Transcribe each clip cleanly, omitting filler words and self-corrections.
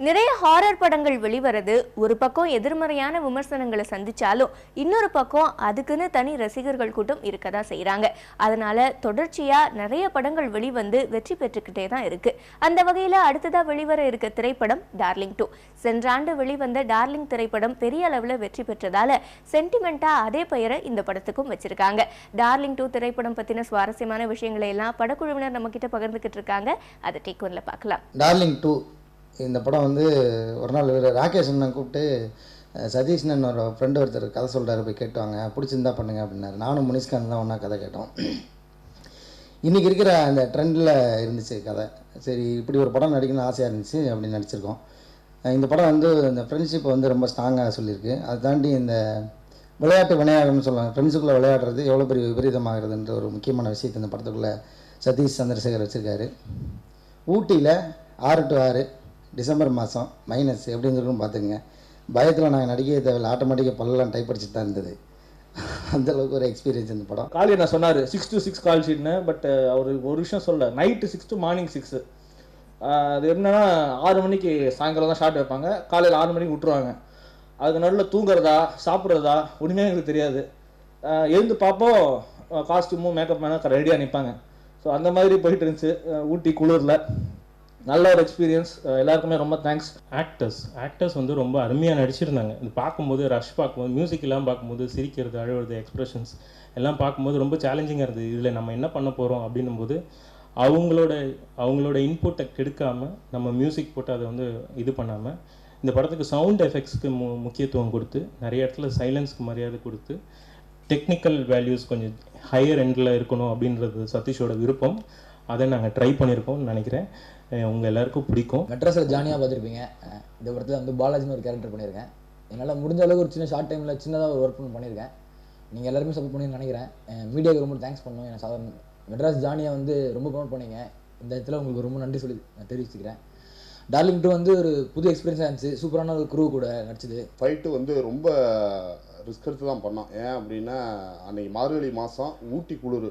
நிறைய ஹாரர் படங்கள் வெளிவரது ஒரு பக்கம் எதிர்மறையான விமர்சனங்களை சந்திச்சாலும் இன்னொரு பக்கம் அதுக்குன்னு தனி ரசிகர்கள் கூட்டம் இருக்கதான் செய்யறாங்க. அதனால தொடர்ச்சியா நிறைய படங்கள் வெளிவந்து வெற்றி பெற்றுக்கிட்டே தான் இருக்கு. அந்த வகையில அடுத்ததா வெளிவர இருக்க திரைப்படம் டார்லிங் 2. சென்ற ஆண்டு வெளிவந்த டார்லிங் திரைப்படம் பெரிய அளவுல வெற்றி பெற்றதால சென்டிமெண்டா அதே பெயரை இந்த படத்துக்கும் வச்சிருக்காங்க. டார்லிங் 2 திரைப்படம் பத்தின சுவாரஸ்யமான விஷயங்களை எல்லாம் படக்குழுவினர் நம்ம கிட்ட பகிர்ந்துகிட்டு இருக்காங்க. அதை டேக் ஒன்ல பார்க்கலாம். டார்லிங் 2 இந்த படம் வந்து ஒரு நாள் ராகேஷ் அண்ணன் கூப்பிட்டு சதீஷ்னன் ஒரு ஃப்ரெண்டு ஒருத்தர் கதை சொல்கிறாரு, போய் கேட்டுவாங்க, பிடிச்சிருந்தா பண்ணுங்க அப்படின்னாரு. நானும் முனிஷ்கான் தான் ஒன்றா கதை கேட்டோம். இன்றைக்கி இருக்கிற அந்த ட்ரெண்டில் இருந்துச்சு கதை. சரி, இப்படி ஒரு படம் நடிக்கணும்னு ஆசையாக இருந்துச்சு, அப்படி நடிச்சிருக்கோம். இந்த படம் வந்து இந்த ஃப்ரெண்ட்ஷிப்பை வந்து ரொம்ப ஸ்ட்ராங்காக சொல்லியிருக்கு. அதை தாண்டி இந்த விளையாட்டு விளையாடுன்னு சொல்லுவாங்க, ஃப்ரெண்ட்ஸுக்குள்ளே விளையாடுறது எவ்வளோ பெரிய விபரீதமாகிறதுன்ற ஒரு முக்கியமான விஷயத்தை இந்த படத்துக்குள்ளே சதீஷ் சந்திரசேகர் வச்சுருக்காரு. ஊட்டியில் 6 to 6 டிசம்பர் மாதம் மைனஸ் எப்படின்னு சொல்லும் பார்த்துங்க. பயத்தில் நாங்கள் நடிக்கவே தேவையில்லை, ஆட்டோமேட்டிக்காக பல்லெல்லாம் டைப் அடிச்சுட்டு தான் இருந்தது. அந்தளவுக்கு ஒரு எக்ஸ்பீரியன்ஸ் இந்த படம். காலையில் நான் சொன்னார் 6 to 6 கால் ஷீட்னு, பட் அவர் ஒரு விஷயம் சொல்ல, நைட்டு 6 to மார்னிங் 6. அது என்னன்னா 6 மணிக்கு சாயங்காலம் தான் ஷார்ட் வைப்பாங்க, காலையில் 6 மணிக்கு விட்டுருவாங்க. அதுக்கு நடுவில் தூங்குறதா சாப்பிட்றதா ஒன்றுமே எங்களுக்கு தெரியாது. எழுந்து பார்ப்போம், காஸ்டியூமும் மேக்கப் மேனாக ரெடியாக நிற்பாங்க. ஸோ அந்த மாதிரி போயிட்டு இருந்துச்சு ஊட்டி குளிரில். நல்ல ஒரு எக்ஸ்பீரியன்ஸ், எல்லாருக்குமே ரொம்ப தேங்க்ஸ். ஆக்டர்ஸ் வந்து ரொம்ப அருமையாக நடிச்சிருந்தாங்க. இது பார்க்கும்போது ரஷ் பார்க்கும்போது மியூசிக் எல்லாம் பார்க்கும்போது சிரிக்கிறது, அழுவது, எக்ஸ்ப்ரெஷன்ஸ் எல்லாம் பார்க்கும்போது ரொம்ப சேலஞ்சிங்காக இருந்தது. இதில் நம்ம என்ன பண்ண போகிறோம் அப்படின்னும் போது அவங்களோட இன்புட்டை கெடுக்காமல் நம்ம மியூசிக் போட்டு அதை வந்து இது பண்ணாமல் இந்த படத்துக்கு சவுண்ட் எஃபெக்ட்ஸ்க்கு முக்கியத்துவம் கொடுத்து நிறைய இடத்துல சைலன்ஸ்க்கு மரியாதை கொடுத்து டெக்னிக்கல் வேல்யூஸ் கொஞ்சம் ஹையர் எண்டில் இருக்கணும் அப்படின்றது சதீஷோட விருப்பம். அதை நாங்கள் ட்ரை பண்ணியிருக்கோம்னு நினைக்கிறேன். உங்கள் எல்லாருக்கும் பிடிக்கும். மெட்ராஸில் ஜானியாக பார்த்துருப்பீங்க. இந்த படத்தில் வந்து பாலாஜின்னு ஒரு கேரக்டர் பண்ணியிருக்கேன். என்னால் முடிஞ்ச அளவுக்கு ஒரு சின்ன ஷார்ட் டைமில் சின்னதாக ஒரு ஒர்க் பண்ணியிருக்கேன். நீங்கள் எல்லாருமே சப்போர்ட் பண்ணி நினைக்கிறேன். மீடியாவுக்கு ரொம்ப தேங்க்ஸ் பண்ணணும். ஏன்னா சாதாரண மெட்ராஸ் ஜானியாக வந்து ரொம்ப ப்ரொமோட் பண்ணீங்க. இந்த இடத்துல உங்களுக்கு ரொம்ப நன்றி சொல்லி நான் தெரிவிச்சுக்கிறேன். டார்லிங் 2 வந்து ஒரு புது எக்ஸ்பீரியன்ஸாக இருந்துச்சு. சூப்பரான ஒரு க்ரூ கூட நடிச்சது. ஃபைட்டு வந்து ரொம்ப ரிஸ்க் எடுத்து தான் பண்ணோம். ஏன் அப்படின்னா அன்றைக்கி மார்கழி மாதம் ஊட்டி குளிர்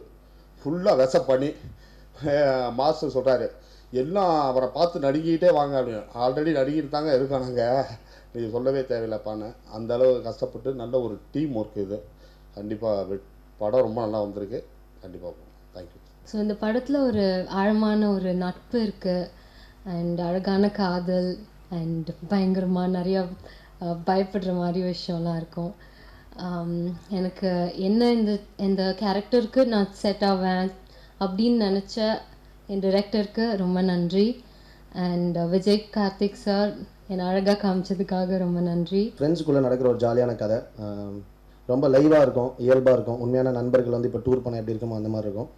ஃபுல்லாக விசப்பண்ணி மாஸ்டர் சொல்கிறாரு, எல்லாம் அவரை பார்த்து நடிக்கிட்டே வாங்க அப்படின்னு. ஆல்ரெடி நடிக்கிட்டு தாங்க இருக்கானுங்க, நீங்கள் சொல்லவே தேவையில்லைப்பான்னு. அந்தளவு கஷ்டப்பட்டு நல்ல ஒரு டீம் ஒர்க் இது. கண்டிப்பாக படம் ரொம்ப நல்லா வந்திருக்கு. கண்டிப்பாக தேங்க்யூ. ஸோ இந்த படத்தில் ஒரு ஆழமான ஒரு நட்பு இருக்குது, அண்ட் அழகான காதல், அண்ட் பயங்கரமாக நிறையா பயப்படுற மாதிரி விஷயம்லாம் இருக்கும். எனக்கு என்ன இந்த கேரக்டருக்கு நான் செட் ஆவேன் அப்படின்னு நினச்ச என் டிரெக்டருக்கு ரொம்ப நன்றி. அண்ட் விஜய் கார்த்திக் சார் என்னை அழகாக காமிச்சதுக்காக ரொம்ப நன்றி. ஃப்ரெண்ட்ஸுக்குள்ளே நடக்கிற ஒரு ஜாலியான கதை, ரொம்ப லைவாக இருக்கும், இயல்பாக இருக்கும். உண்மையான நண்பர்கள் வந்து இப்போ டூர் பண்ண எப்படி இருக்குமோ அந்த மாதிரி இருக்கும்.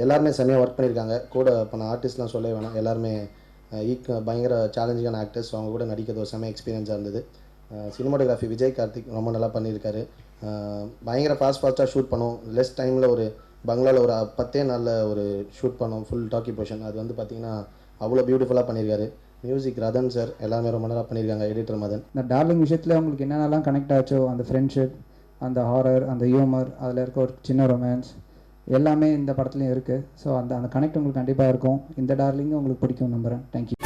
எல்லாருமே செம்மையாக ஒர்க் பண்ணியிருக்காங்க. கூட பண்ண ஆர்டிஸ்ட்லாம் சொல்லவே வேணாம், எல்லாருமே பயங்கர சேலஞ்சிங்கான ஆக்டர்ஸ். அவங்க கூட நடிக்கிறது ஒரு செம்ம எக்ஸ்பீரியன்ஸாக இருந்தது. சினிமாட்டோகிராஃபி விஜய் கார்த்திக் ரொம்ப நல்லா பண்ணியிருக்காரு. பயங்கர ஃபாஸ்ட்டாக ஷூட் பண்ணோம். லெஸ் டைமில் ஒரு பங்களாவில் ஒரு 10 நாளில் ஒரு ஷூட் பண்ணோம், ஃபுல் டாக்கி போர்ஷன். அது வந்து பார்த்திங்கன்னா அவ்வளோ பியூட்டிஃபுல்லாக பண்ணியிருக்காரு. மியூசிக் ரதன் சார் எல்லாமே ரொம்ப நல்லா பண்ணியிருக்காங்க. எடிட்டர் மதன். இந்த டார்லிங் விஷயத்தில் உங்களுக்கு என்னென்னலாம் கனெக்ட் ஆச்சோ, அந்த ஃப்ரெண்ட்ஷிப், அந்த ஹாரர், அந்த ஹியூமர், அதில் இருக்க ஒரு சின்ன ரொமான்ஸ் எல்லாமே இந்த படத்துலையும் இருக்குது. ஸோ அந்த கனெக்ட் உங்களுக்கு கண்டிப்பாக இருக்கும். இந்த டார்லிங்கும் உங்களுக்கு பிடிக்கும் நம்புகிறேன். தேங்க்யூ.